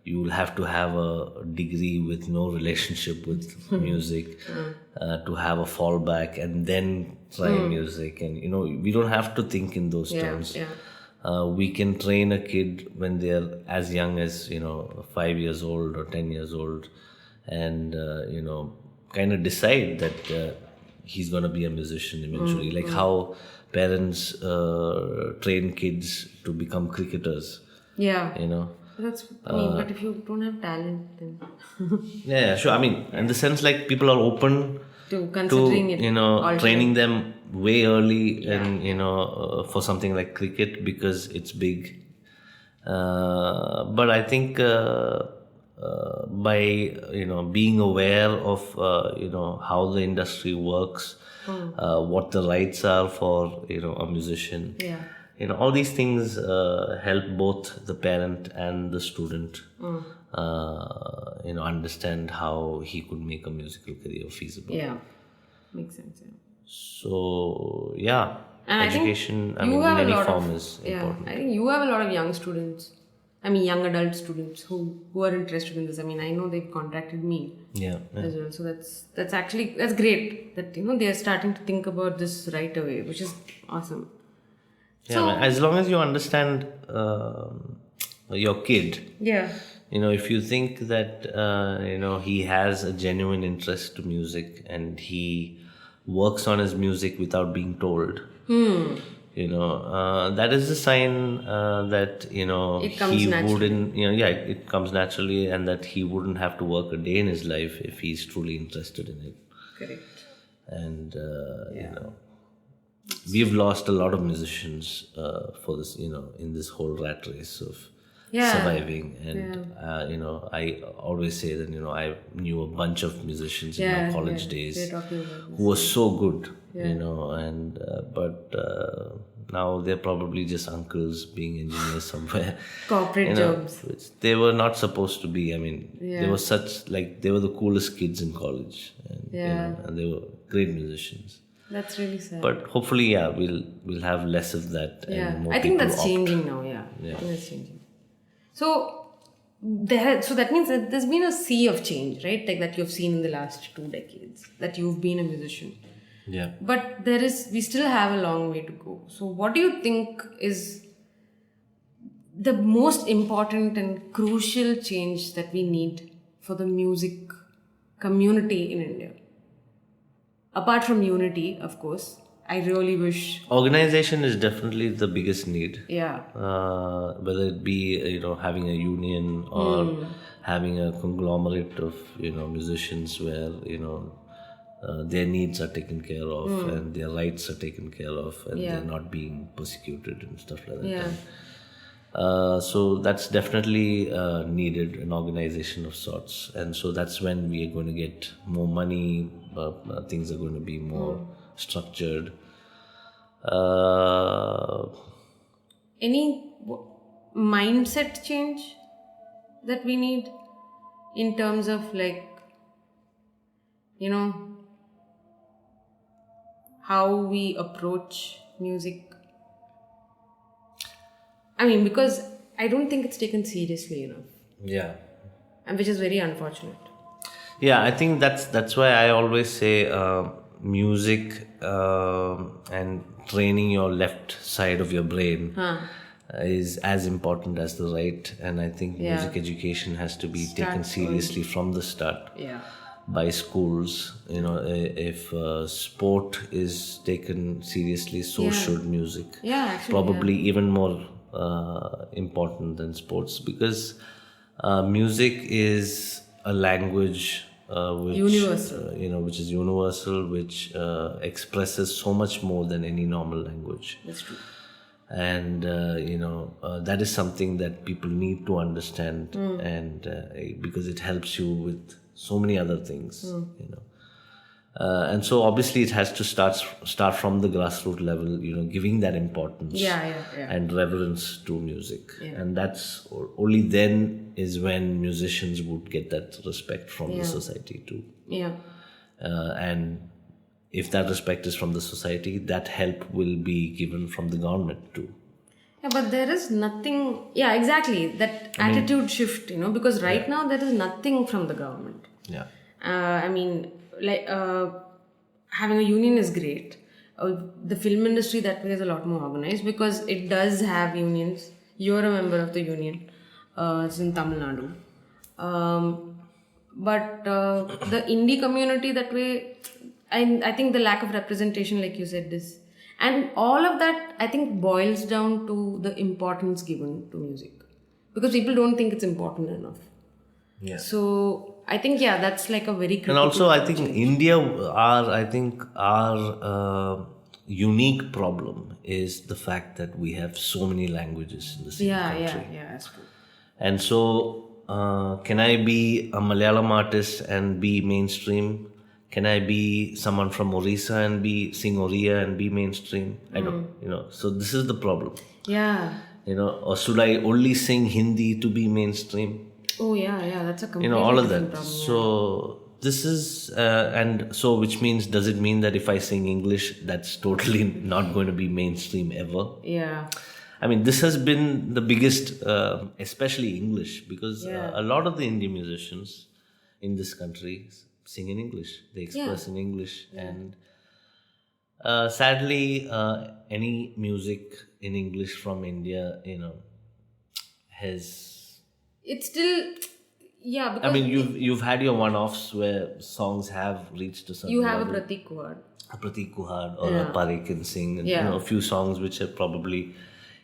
you will have to have a degree with no relationship with music to have a fallback and then try music. And, we don't have to think in those terms. Yeah. We can train a kid when they're as young as, 5 years old or 10 years old and, kind of decide that he's going to be a musician eventually. Like how parents train kids to become cricketers. Yeah. That's, but if you don't have talent, then yeah, sure. I mean, in the sense like people are open to considering it, training them way early and, for something like cricket because it's big. But I think by, being aware of, how the industry works, what the rights are for, a musician. Yeah. All these things help both the parent and the student, understand how he could make a musical career feasible. Yeah, makes sense. Yeah. So, yeah, and education, in any form is important. I think you have a lot of young students, young adult students who are interested in this. I know they've contacted me as well. So that's great that, they are starting to think about this right away, which is awesome. Yeah, so, as long as you understand your kid. Yeah. If you think that, he has a genuine interest to music and he works on his music without being told, that is a sign that, he wouldn't, it comes naturally and that he wouldn't have to work a day in his life if he's truly interested in it. Correct. And, we've lost a lot of musicians for this, in this whole rat race of surviving. And, I always say that, I knew a bunch of musicians in my college days who were so good, and but now they're probably just uncles being engineers somewhere. Corporate jobs. Which they were not supposed to be. They were they were the coolest kids in college. And, and they were great musicians. That's really sad. But hopefully, we'll have less of that. And more I think that's opt. changing now. Yeah, I think that's changing. So that means that there's been a sea of change, right? Like that you've seen in the last 2 decades that you've been a musician. Yeah. But we still have a long way to go. So what do you think is the most important and crucial change that we need for the music community in India? Apart from unity, of course, I really wish... Organization is definitely the biggest need. Yeah. Whether it be, having a union or having a conglomerate of, musicians where, their needs are taken care of and their rights are taken care of and they're not being persecuted and stuff like that. Yeah. So that's definitely needed, an organization of sorts. And so that's when we are going to get more money, things are going to be more structured. Uh, Any mindset change that we need in terms of like, you know, how we approach music? I mean, because I don't think it's taken seriously enough, yeah. and which is very unfortunate. Yeah, I think that's why I always say music and training your left side of your brain is as important as the right, and I think Yeah. music education has to be taken Start seriously from the start Yeah. by schools. If sport is taken seriously, so Yeah. should music. Yeah, actually. Probably even more important than sports, because music is a language which Universal. which is universal, which expresses so much more than any normal language. That's true. And that is something that people need to understand, and because it helps you with so many other things. And so obviously it has to start from the grassroots level, giving that importance Yeah. and reverence to music. And that's only then is when musicians would get that respect from the society too. Yeah. And if that respect is from the society, that help will be given from the government too. Yeah, but there is nothing. Yeah, exactly. That attitude shift, because right now there is nothing from the government. Yeah. I mean, like having a union is great. The film industry that way is a lot more organized because it does have unions. You're a member of the union. It's in Tamil Nadu. But the indie community that way, I think the lack of representation, like you said, is. And all of that, I think, boils down to the importance given to music. Because people don't think it's important enough. Yeah. So, I think, that's like a very critical. And also, I think India, our unique problem is the fact that we have so many languages in the same country. Yeah, that's true. And so, can I be a Malayalam artist and be mainstream? Can I be someone from Orissa and sing Oriya and be mainstream? I don't, so this is the problem. Yeah. Or should I only sing Hindi to be mainstream? Oh, yeah, that's a completely All of different that. problem. So this is, and so which means, does it mean that if I sing English, that's totally not going to be mainstream ever? Yeah. I mean, this has been the biggest, especially English, because a lot of the Indian musicians in this country sing in English. They express in English. And sadly, any music in English from India, has... It's still... Yeah, because... I mean, you've had your one-offs where songs have reached a certain you have level. a Pratik Kuhad. A Pratik Kuhad or a Parik can sing. And, Yeah. a few songs which have probably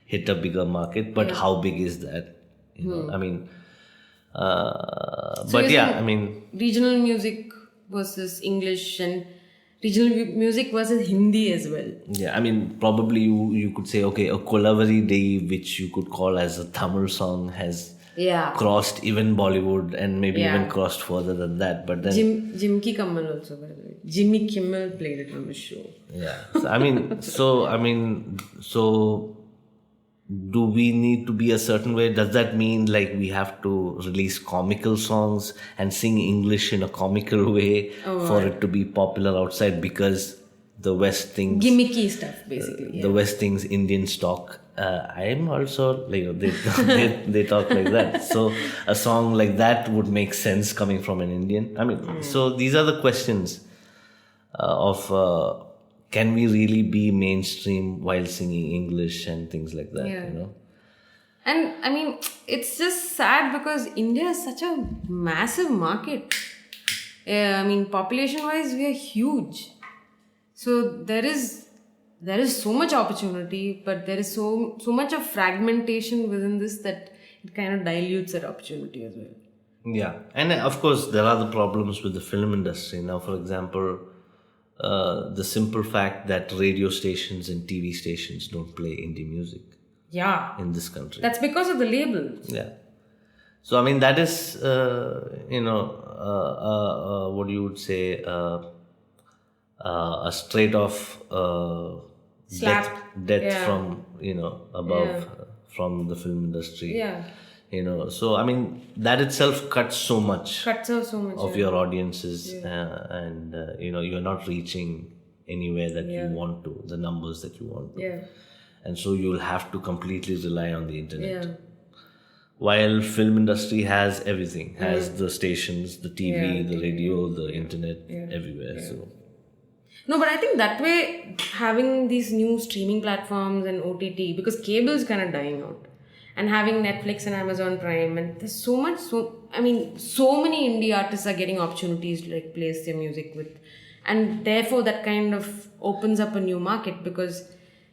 hit a bigger market. But how big is that? I mean... but yeah, I mean... Regional music versus English and regional music versus Hindi as well. Yeah, I mean, probably you could say, okay, a Kolavari Day, which you could call as a Tamil song, has crossed even Bollywood and maybe even crossed further than that. But then Jimmy Kimmel also, by the way. Jimmy Kimmel played it on the show. Yeah. So do we need to be a certain way? Does that mean like we have to release comical songs and sing English in a comical way for it to be popular outside, because the West thinks... Gimmicky stuff, basically. The West thinks Indians talk. I'm also, they talk like that. So a song like that would make sense coming from an Indian. I mean, so these are the questions of... can we really be mainstream while singing English and things like that, And I mean, it's just sad because India is such a massive market. I mean, population-wise, we are huge. So there is so much opportunity, but there is so much of fragmentation within this that it kind of dilutes that opportunity as well. Yeah. And of course, there are the problems with the film industry. Now, for example... the simple fact that radio stations and TV stations don't play indie music in this country. That's because of the labels. Yeah. So, I mean, that is, what you would say, a straight off death Yeah. from above, from the film industry. Yeah. So I mean that itself cuts so much Cuts out so much. of your audiences, and you're not reaching anywhere that you want to, the numbers that you want to. Yeah. And so you'll have to completely rely on the internet. Yeah. While film industry has everything, has the stations, the TV, the radio, the internet, everywhere. So No, but I think that way, having these new streaming platforms and OTT, because cable is kind of dying out, and having Netflix and Amazon Prime, and there's so many indie artists are getting opportunities to like place their music with, and therefore that kind of opens up a new market, because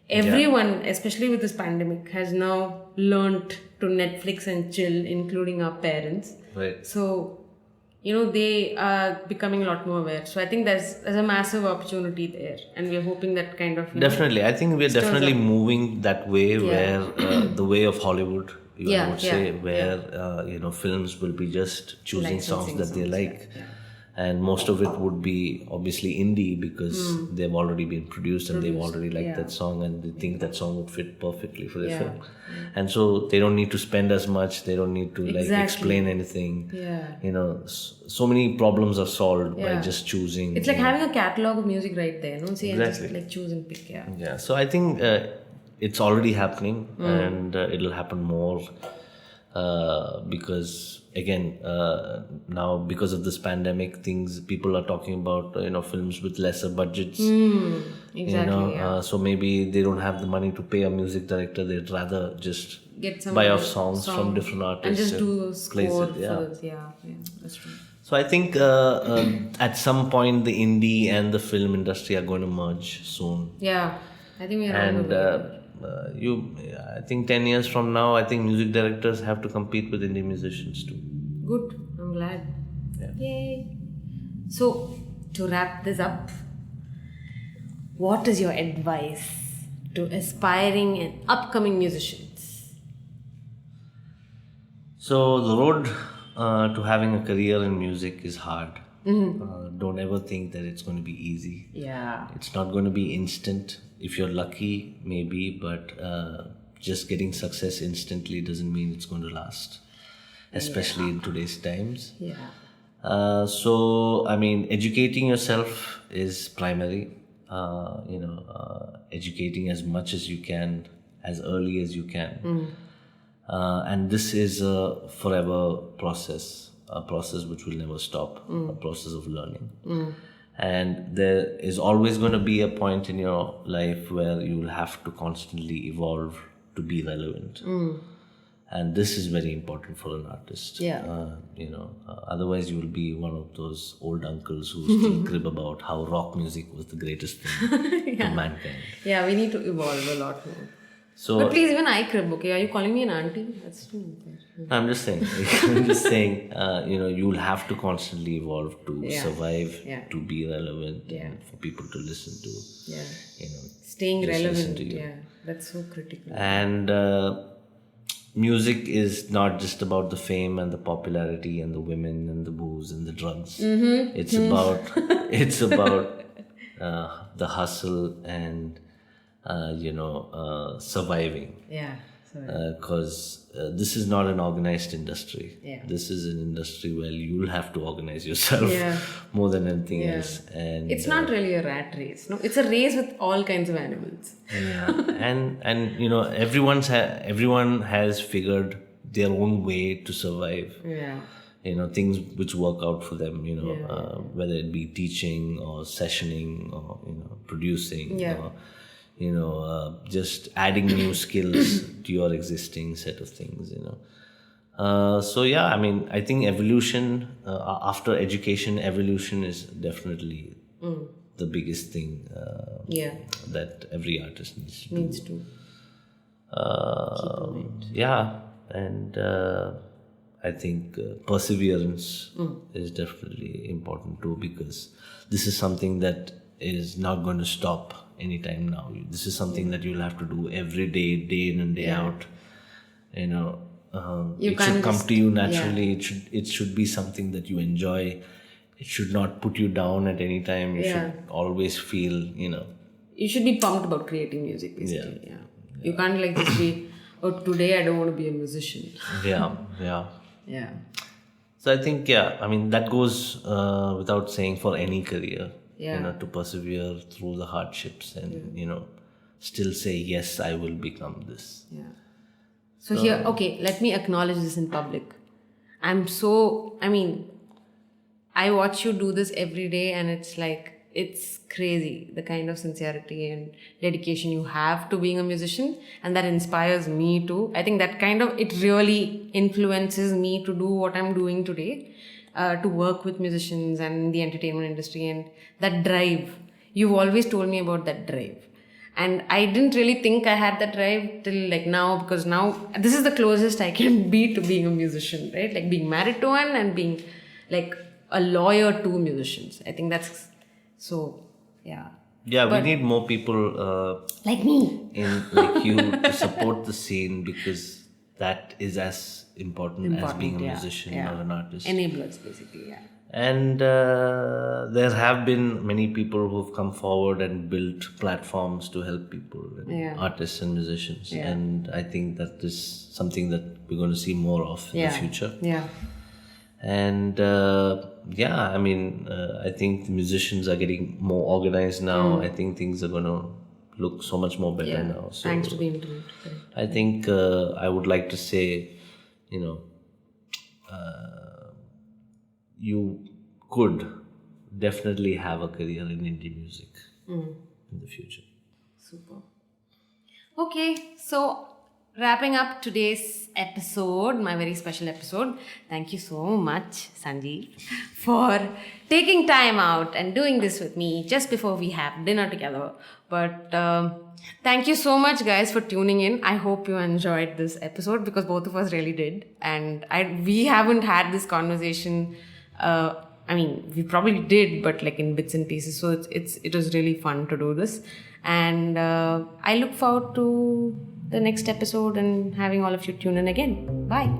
everyone, especially with this pandemic, has now learnt to Netflix and chill, including our parents. right. So, they are becoming a lot more aware. So I think there's a massive opportunity there, and we're hoping that kind of Definitely, I think we're definitely moving that way, where the way of Hollywood, I would say, where films will be just choosing songs that they like, and most of it would be obviously indie, because they've already been produced and they've already liked that song, and they think that song would fit perfectly for their film, and so they don't need to spend as much, they don't need to like explain anything. So many problems are solved by just choosing. It's like having a catalog of music right there, no? See, and just like choose and pick. So I think it's already happening, and it'll happen more, because again, now because of this pandemic, people are talking about films with lesser budgets. Exactly. So maybe they don't have the money to pay a music director. They'd rather just buy off songs from different artists and just do a score it. Yeah, that's true. So I think at some point the indie and the film industry are going to merge soon. Yeah, I think we're And I think 10 years from now, I think music directors have to compete with indie musicians too. Good, I'm glad. Yeah. Yay. So, to wrap this up, what is your advice to aspiring and upcoming musicians? So the road to having a career in music is hard. Don't ever think that it's going to be easy. Yeah. It's not going to be instant. If you're lucky, maybe, but just getting success instantly doesn't mean it's going to last, especially in today's times. Yeah. So, I mean, educating yourself is primary. Educating as much as you can, as early as you can. And this is a forever process, a process which will never stop, a process of learning. And there is always going to be a point in your life where you will have to constantly evolve to be relevant. And this is very important for an artist. Otherwise you will be one of those old uncles who still crib about how rock music was the greatest thing to mankind. Yeah, we need to evolve a lot more. So, but please, even I crib, okay? Are you calling me an auntie? That's too unfair. I'm just saying, you will have to constantly evolve to survive, to be relevant, and for people to listen to. Staying just listen relevant, to you. that's so critical. And music is not just about the fame and the popularity and the women and the booze and the drugs. It's about the hustle and surviving. Because this is not an organized industry. This is an industry where you'll have to organize yourself more than anything else. And it's not really a rat race. No, it's a race with all kinds of animals. and everyone has figured their own way to survive. Things which work out for them. Whether it be teaching or sessioning or producing or just adding new skills to your existing set of things, I think evolution, after education, evolution is definitely the biggest thing that every artist needs to. And I think perseverance is definitely important too, because this is something that is not going to stop anytime now. This is something that you'll have to do every day, day in and day out. It should come to you naturally. It should be something that you enjoy. It should not put you down at any time. You should always feel you should be pumped about creating music, basically. Yeah. You can't like just be, oh, today I don't want to be a musician. Yeah. Yeah. So I think, that goes without saying for any career, Yeah. to persevere through the hardships and, still say, yes, I will become this. Yeah. So here, okay, let me acknowledge this in public. I watch you do this every day and it's like, it's crazy, the kind of sincerity and dedication you have to being a musician, and that inspires me too. I think that it really influences me to do what I'm doing today, to work with musicians and the entertainment industry, and that drive. You've always told me about that drive. And I didn't really think I had that drive till like now, because now this is the closest I can be to being a musician, right? Like being married to one and being like a lawyer to musicians. I think that's so, yeah. Yeah, we need more people like me, like you, to support the scene, because that is as important as being a musician or an artist. Enablers, basically, yeah. And there have been many people who've come forward and built platforms to help people, artists and musicians. Yeah. And I think that is something that we're going to see more of in the future. Yeah. And I think the musicians are getting more organized now. I think things are going to look so much more better now. So thanks to the internet. I think I would like to say, you could definitely have a career in indie music in the future. Super. Okay, so wrapping up today's episode, my very special episode. Thank you so much, Sanjeev, for taking time out and doing this with me just before we have dinner together. But thank you so much, guys, for tuning in. I hope you enjoyed this episode, because both of us really did. And we haven't had this conversation. We probably did, but like in bits and pieces. So it was really fun to do this. And I look forward to the next episode and having all of you tune in again. Bye.